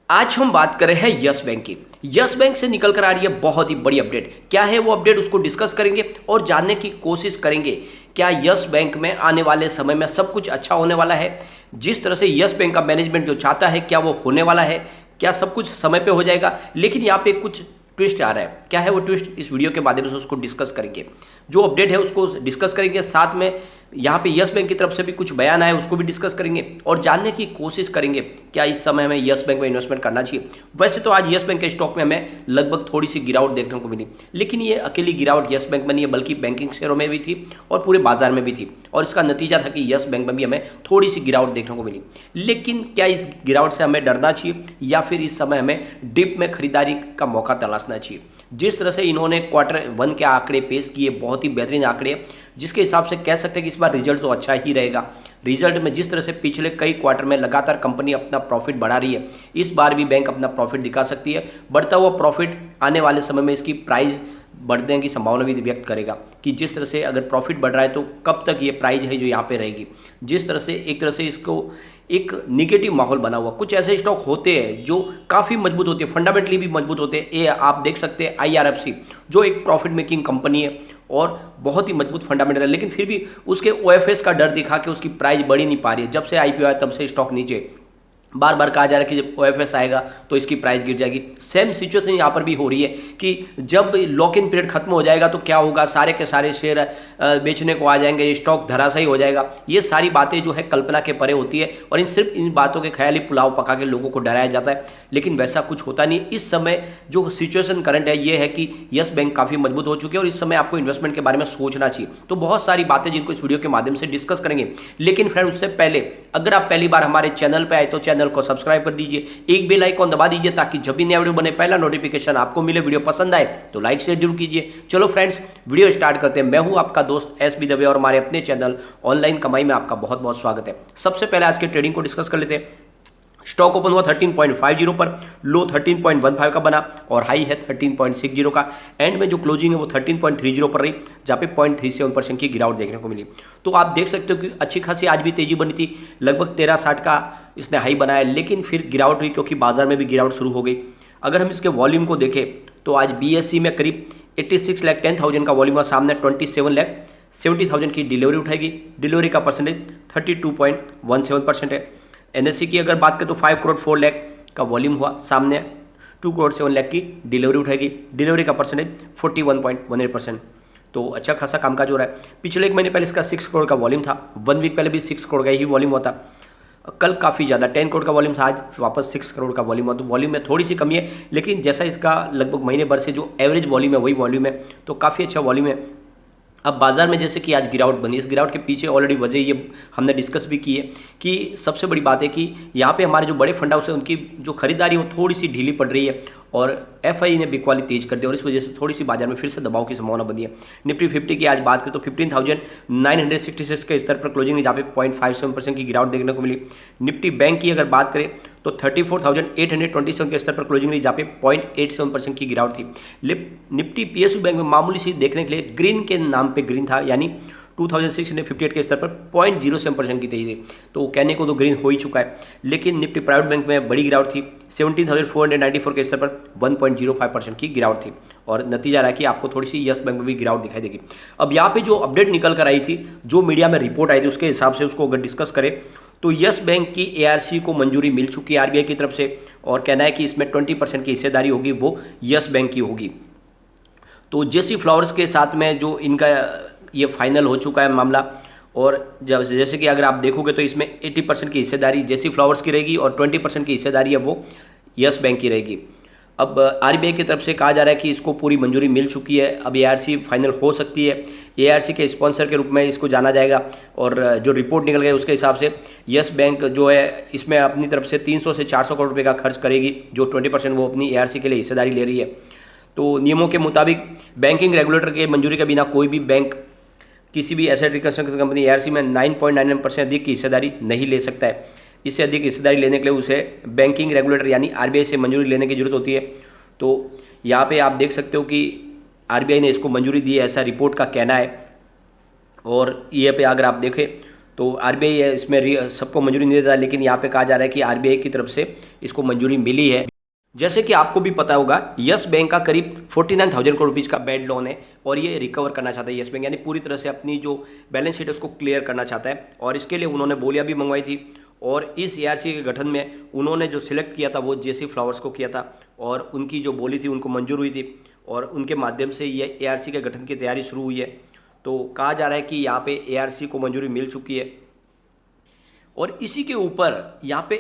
आज हम बात कर रहे हैं यस बैंक की। यस बैंक से निकल कर आ रही है बहुत ही बड़ी अपडेट। क्या है वो अपडेट, उसको डिस्कस करेंगे और जानने की कोशिश करेंगे क्या यस बैंक में आने वाले समय में सब कुछ अच्छा होने वाला है। जिस तरह से यस बैंक का मैनेजमेंट जो चाहता है क्या वो होने वाला है, क्या सब कुछ समय पे हो जाएगा। लेकिन यहाँ पे कुछ ट्विस्ट आ रहा है। क्या है वो ट्विस्ट, इस वीडियो के माध्यम से उसको डिस्कस करेंगे। जो अपडेट है उसको डिस्कस करेंगे, साथ में यहाँ पे यस बैंक की तरफ से भी कुछ बयान आया उसको भी डिस्कस करेंगे और जानने की कोशिश करेंगे क्या इस समय हमें यस बैंक में इन्वेस्टमेंट करना चाहिए। वैसे तो आज यस बैंक के स्टॉक में हमें लगभग थोड़ी सी गिरावट देखने को मिली, लेकिन ये अकेली गिरावट यस बैंक में नहीं है बल्कि बैंकिंग शेयरों में भी थी और पूरे बाजार में भी थी। और इसका नतीजा था कि यस बैंक में भी हमें थोड़ी सी गिरावट देखने को मिली। लेकिन क्या इस गिरावट से हमें डरना चाहिए या फिर इस समय हमें डिप में खरीदारी का मौका तलाशना चाहिए। जिस तरह से इन्होंने Q1 के आंकड़े पेश किए, बहुत ही बेहतरीन आंकड़े, जिसके हिसाब से कह सकते हैं कि इस बार रिजल्ट तो अच्छा ही रहेगा। रिजल्ट में जिस तरह से पिछले कई क्वार्टर में लगातार कंपनी अपना प्रॉफिट बढ़ा रही है, इस बार भी बैंक अपना प्रॉफिट दिखा सकती है। बढ़ता हुआ प्रॉफिट आने वाले समय में इसकी प्राइस बढ़ने की संभावना भी व्यक्त करेगा कि जिस तरह से अगर प्रॉफिट बढ़ रहा है तो कब तक ये प्राइस है जो यहाँ पे रहेगी। जिस तरह से एक तरह से इसको एक निगेटिव माहौल बना हुआ, कुछ ऐसे स्टॉक होते हैं जो काफ़ी मजबूत होते हैं, फंडामेंटली भी मजबूत होते हैं। ये आप देख सकते हैं IRFC जो एक प्रॉफिट मेकिंग कंपनी है और बहुत ही मजबूत फंडामेंटल है, लेकिन फिर भी उसके OFS का डर दिखा के उसकी प्राइस बढ़ ही नहीं पा रही है। जब से IPO आया तब से स्टॉक नीचे, बार बार कहा जा रहा है कि जब OFS आएगा तो इसकी प्राइस गिर जाएगी। सेम सिचुएशन यहाँ पर भी हो रही है कि जब लॉक इन पीरियड खत्म हो जाएगा तो क्या होगा, सारे के सारे शेयर बेचने को आ जाएंगे, स्टॉक धराशायी हो जाएगा। ये सारी बातें जो है कल्पना के परे होती है और सिर्फ इन बातों के ख्याली पुलाव पका के लोगों को डराया जाता है, लेकिन वैसा कुछ होता नहीं। इस समय जो सिचुएशन करंट है ये है कि यस बैंक काफ़ी मजबूत हो चुके हैं और इस समय आपको इन्वेस्टमेंट के बारे में सोचना चाहिए। तो बहुत सारी बातें जिनको इस वीडियो के माध्यम से डिस्कस करेंगे, लेकिन फ्रेंड उससे पहले अगर आप पहली बार हमारे चैनल पर आए तो चैनल को सब्सक्राइब कर दीजिए, एक बेल आइकॉन दबा दीजिए ताकि जब भी नया वीडियो बने पहला नोटिफिकेशन आपको मिले। वीडियो पसंद आए तो लाइक शेयर जरूर कीजिए। चलो फ्रेंड्स वीडियो स्टार्ट करते हैं। मैं हूं आपका दोस्त SB दवे और हमारे अपने चैनल ऑनलाइन कमाई में आपका बहुत बहुत स्वागत है। सबसे पहले आज के ट्रेडिंग को डिस्कस कर लेते हैं। स्टॉक ओपन हुआ 13.50 पर, लो 13.15 का बना और हाई है 13.60 का। एंड में जो क्लोजिंग है वो 13.30 पर रही, जहाँ पे 0.37% की गिरावट देखने को मिली। तो आप देख सकते हो कि अच्छी खासी आज भी तेजी बनी थी, लगभग 1360 का इसने हाई बनाया, लेकिन फिर गिरावट हुई क्योंकि बाजार में भी गिरावट शुरू हो गई। अगर हम इसके वॉल्यूम को देखें तो आज BSE में करीब 86,10,000 का वॉल्यूम हुआ, सामने 27,70,000 की डिलीवरी उठाएगी। डिलीवरी का परसेंटेज 32.17% है। NSE की अगर बात करें तो 5 करोड़ 4 लाख का वॉल्यूम हुआ, सामने 2 करोड़ 7 लाख की डिलीवरी उठाएगी। डिलीवरी का परसेंटेज 41.18%। तो अच्छा खासा कामकाज हो रहा है। पिछले एक महीने पहले इसका 6 करोड़ का वॉल्यूम था, 1 वीक पहले भी 6 करोड़ का ही वॉल्यूम हुआ था। कल काफ़ी ज़्यादा 10 करोड़ का वॉल्यूम था, आज वापस 6 करोड़ का वॉल्यूम हुआ। तो वॉल्यूम में थोड़ी सी कमी है, लेकिन जैसा इसका लगभग महीने भर से जो एवरेज वॉल्यूम है वही वॉल्यूम है, तो काफ़ी अच्छा वॉल्यूम है। अब बाजार में जैसे कि आज गिरावट बनी, इस गिरावट के पीछे ऑलरेडी वजह ये हमने डिस्कस भी की है कि सबसे बड़ी बात है कि यहाँ पे हमारे जो बड़े फंड हाउस है उनकी जो खरीदारी है वो थोड़ी सी ढीली पड़ रही है और FI ने बिकवाली तेज कर दी और इस वजह से थोड़ी सी बाजार में फिर से दबाव की संभावना बनी है। निफ्टी 50 की आज बात करें तो 15,966 के स्तर पर क्लोजिंग, जहाँ पे 0.57% की गिरावट देखने को मिली। निफ्टी बैंक की अगर बात करें तो 34,827 के स्तर पर क्लोजिंग रही, जहाँ पे 0.87% की गिरावट थी। निफ्टी PSU बैंक में मामूली सी देखने के लिए ग्रीन के नाम पे ग्रीन था, यानी 2658 के स्तर पर 0.07% की तेजी थी। तो कहने को तो ग्रीन हो ही चुका है, लेकिन निफ्टी प्राइवेट बैंक में बड़ी गिरावट थी, 17,494 के स्तर पर 1.05% की गिरावट थी और नतीजा रहा कि आपको थोड़ी सी यस बैंक में भी गिरावट दिखाई देगी। अब यहाँ पे जो अपडेट निकल कर आई थी, जो मीडिया में रिपोर्ट आई थी, उसके हिसाब से उसको अगर डिस्कस करें तो यस बैंक की ARC को मंजूरी मिल चुकी है RBI की तरफ से और कहना है कि इसमें 20% की हिस्सेदारी होगी वो यस बैंक की होगी। तो JC फ्लावर्स के साथ में जो इनका ये फाइनल हो चुका है मामला, और जैसे कि अगर आप देखोगे तो इसमें 80% की हिस्सेदारी JC फ्लावर्स की रहेगी और 20% की हिस्सेदारी है वो यस बैंक की रहेगी। अब RBI की तरफ से कहा जा रहा है कि इसको पूरी मंजूरी मिल चुकी है, अब ARC फाइनल हो सकती है। ARC के स्पॉन्सर के रूप में इसको जाना जाएगा और जो रिपोर्ट निकल गई उसके हिसाब से यस बैंक जो है इसमें अपनी तरफ से 300 से 400 करोड़ रुपये का खर्च करेगी, जो 20% वो अपनी ARC के लिए हिस्सेदारी ले रही है। तो नियमों के मुताबिक बैंकिंग रेगुलेटर के मंजूरी के बिना कोई भी बैंक किसी भी एसेट रिकंस्ट्रक्शन कंपनी ARC में 9.99% अधिक की हिस्सेदारी नहीं ले सकता है। इससे अधिक हिस्सेदारी लेने के लिए उसे बैंकिंग रेगुलेटर यानी RBI से मंजूरी लेने की जरूरत होती है। तो यहाँ पे आप देख सकते हो कि RBI ने इसको मंजूरी दी है, ऐसा रिपोर्ट का कहना है। और ये पे अगर आप देखें तो आरबीआई इसमें सबको मंजूरी नहीं देता, लेकिन यहाँ पे कहा जा रहा है कि आरबीआई की तरफ से इसको मंजूरी मिली है। जैसे कि आपको भी पता होगा, यस बैंक का करीब 49,000 करोड़ रुपीज़ का बैड लोन है और ये रिकवर करना चाहता है यस बैंक, यानी पूरी तरह से अपनी जो बैलेंस शीट है उसको क्लियर करना चाहता है। और इसके लिए उन्होंने बोलियां भी मंगवाई थी और इस एआरसी के गठन में उन्होंने जो सिलेक्ट किया था वो जेसी फ्लावर्स को किया था और उनकी जो बोली थी उनको मंजूर हुई थी और उनके माध्यम से ये एआरसी के गठन की तैयारी शुरू हुई है। तो कहा जा रहा है कि यहाँ पे एआरसी को मंजूरी मिल चुकी है और इसी के ऊपर यहाँ पे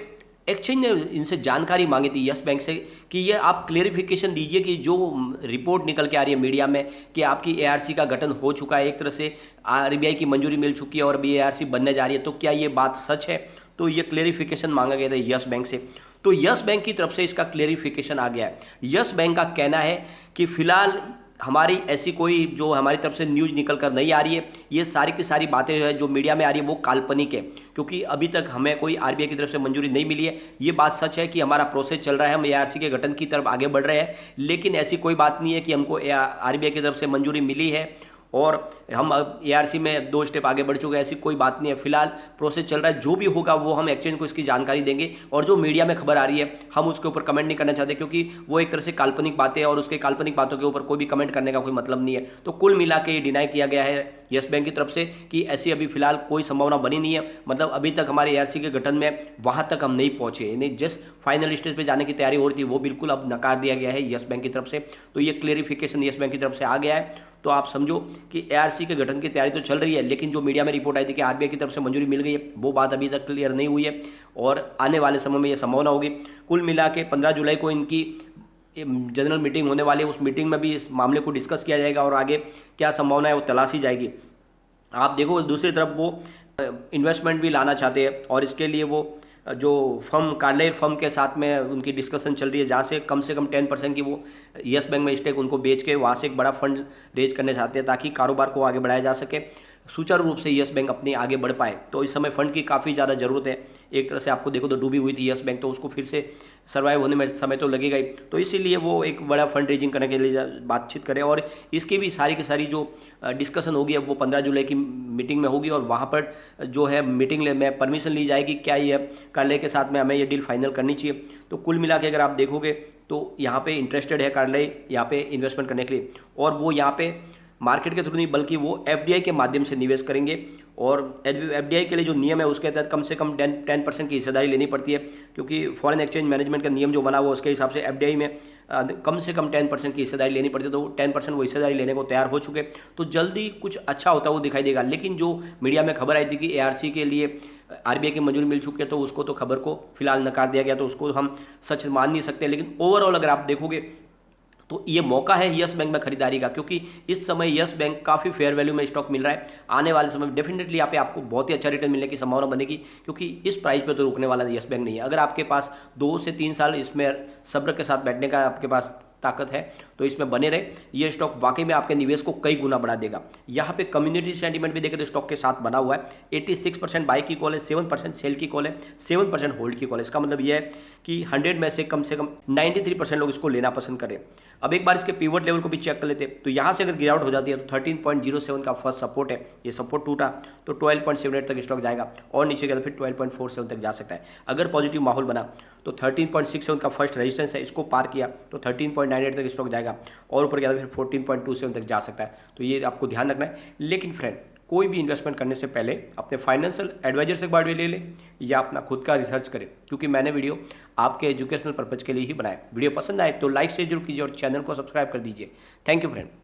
एक्सचेंज ने इनसे जानकारी मांगी थी यस बैंक से कि ये आप क्लेरिफिकेशन दीजिए कि जो रिपोर्ट निकल के आ रही है मीडिया में कि आपकी एआरसी का गठन हो चुका है, एक तरह से आरबीआई की मंजूरी मिल चुकी है और अभी एआरसी बनने जा रही है, तो क्या ये बात सच है? तो ये क्लेरिफिकेशन मांगा गया था यस बैंक से। तो यस बैंक की तरफ से इसका क्लेरिफिकेशन आ गया है। यस बैंक का कहना है कि फिलहाल हमारी ऐसी कोई जो हमारी तरफ से न्यूज़ निकल कर नहीं आ रही है, ये सारी की सारी बातें हैं जो मीडिया में आ रही है वो काल्पनिक है, क्योंकि अभी तक हमें कोई आरबीआई की तरफ से मंजूरी नहीं मिली है। ये बात सच है कि हमारा प्रोसेस चल रहा है, हम एआरसी के गठन की तरफ आगे बढ़ रहे हैं, लेकिन ऐसी कोई बात नहीं है कि हमको आरबीआई की तरफ से मंजूरी मिली है और हम एआरसी में 2 स्टेप आगे बढ़ चुके हैं, ऐसी कोई बात नहीं है। फिलहाल प्रोसेस चल रहा है, जो भी होगा वो हम एक्सचेंज को इसकी जानकारी देंगे और जो मीडिया में खबर आ रही है हम उसके ऊपर कमेंट नहीं करना चाहते, क्योंकि वो एक तरह से काल्पनिक बातें हैं और उसके काल्पनिक बातों के ऊपर कोई भी कमेंट करने का कोई मतलब नहीं है। तो कुल मिला के ये डिनाई किया गया है यस बैंक की तरफ से कि ऐसी अभी फिलहाल कोई संभावना बनी नहीं है, मतलब अभी तक हमारे एआरसी के गठन में वहाँ तक हम नहीं पहुँचे, यानी जस्ट फाइनल स्टेज पर जाने की तैयारी हो रही थी, वो बिल्कुल अब नकार दिया गया है यस बैंक की तरफ से। तो ये क्लेरिफिकेशन यस बैंक की तरफ से आ गया है। तो आप समझो कि एआरसी के गठन की तैयारी तो चल रही है, लेकिन जो मीडिया में रिपोर्ट आई थी कि आरबीआई की तरफ से मंजूरी मिल गई है, वो बात अभी तक क्लियर नहीं हुई है और आने वाले समय में ये संभावना होगी। कुल मिला के 15 जुलाई को इनकी जनरल मीटिंग होने वाली है, उस मीटिंग में भी इस मामले को डिस्कस किया जाएगा और आगे क्या संभावना है वो तलाशी जाएगी। आप देखो दूसरी तरफ वो इन्वेस्टमेंट भी लाना चाहते हैं और इसके लिए वो जो फर्म कार्लाइल फर्म के साथ में उनकी डिस्कशन चल रही है, जहाँ से कम 10% की वो यस बैंक में स्टेक उनको बेच के वहाँ से एक बड़ा फंड रेज करने चाहते हैं ताकि कारोबार को आगे बढ़ाया जा सके, सुचारू रूप से यस बैंक अपनी आगे बढ़ पाए। तो इस समय फंड की काफ़ी ज़्यादा ज़रूरत है। एक तरह से आपको देखो तो डूबी हुई थी यस बैंक, तो उसको फिर से सर्वाइव होने में समय तो लगेगा ही, तो इसीलिए वो एक बड़ा फंड रेजिंग करने के लिए बातचीत करें और इसकी भी सारी की सारी जो डिस्कशन होगी अब वो 15 जुलाई की मीटिंग में होगी और वहाँ पर जो है मीटिंग में परमिशन ली जाएगी क्या ये कार्यालय के साथ में हमें ये डील फाइनल करनी चाहिए। तो कुल मिला के अगर आप देखोगे तो यहाँ पे इंटरेस्टेड है कार्यालय यहाँ पे इन्वेस्टमेंट करने के लिए और वो यहाँ पे मार्केट के थ्रू नहीं बल्कि वो एफडीआई के माध्यम से निवेश करेंगे और एफडीआई के लिए जो नियम है उसके तहत कम से कम 10% की हिस्सेदारी लेनी पड़ती है, क्योंकि फॉरेन एक्सचेंज मैनेजमेंट का नियम जो बना हुआ उसके हिसाब से एफडीआई में कम से कम 10% की हिस्सेदारी लेनी पड़ती है। तो 10% वो हिस्सेदारी लेने को तैयार हो चुके, तो जल्दी कुछ अच्छा होता वो दिखाई देगा। लेकिन जो मीडिया में खबर आई थी कि एआरसी के लिए आरबीआई की मंजूरी मिल चुकी है, तो उसको तो खबर को फिलहाल नकार दिया गया, तो उसको हम सच मान नहीं सकते। लेकिन ओवरऑल अगर आप देखोगे तो ये मौका है यस बैंक में खरीदारी का, क्योंकि इस समय यस बैंक काफ़ी फेयर वैल्यू में स्टॉक मिल रहा है। आने वाले समय में डेफिनेटली यहाँ पे आपको बहुत ही अच्छा रिटर्न मिलने की संभावना बनेगी, क्योंकि इस प्राइस पे तो रुकने वाला यस बैंक नहीं है। अगर आपके पास 2 से 3 साल इसमें सब्र के साथ बैठने का आपके पास ताकत है तो इसमें बने रहे, ये स्टॉक वाकई में आपके निवेश को कई गुना बढ़ा देगा। यहाँ पे कम्युनिटी सेंटीमेंट भी देखें तो स्टॉक के साथ बना हुआ है। 86% बाई की कॉल है, 7% सेल की कॉल है, 7% होल्ड की कॉल है। इसका मतलब ये है कि 100 में से कम 93% लोग इसको लेना पसंद करें। अब एक बार इसके पिवट लेवल को भी चेक कर लेते हैं, तो यहाँ से अगर गिरावट हो जाती है तो 13.07 का फर्स्ट सपोर्ट है, ये सपोर्ट टूटा तो 12.78 तक स्टॉक जाएगा और नीचे गया तो फिर 12.47 तक जा सकता है। अगर पॉजिटिव माहौल बना तो 13.67 का फर्स्ट रेजिस्टेंस है, इसको पार किया तो 13.98 तक स्टॉक जाएगा और ऊपर गया तो फिर 14.27 तक जा सकता है। तो ये आपको ध्यान रखना है। लेकिन फ्रेंड, कोई भी इन्वेस्टमेंट करने से पहले अपने फाइनेंशियल एडवाइजर से एक बार ले लें या अपना खुद का रिसर्च करें, क्योंकि मैंने वीडियो आपके एजुकेशनल पर्पज़ के लिए ही बनाया। वीडियो पसंद आए तो लाइक शेयर जरूर कीजिए और चैनल को सब्सक्राइब कर दीजिए। Thank you friend.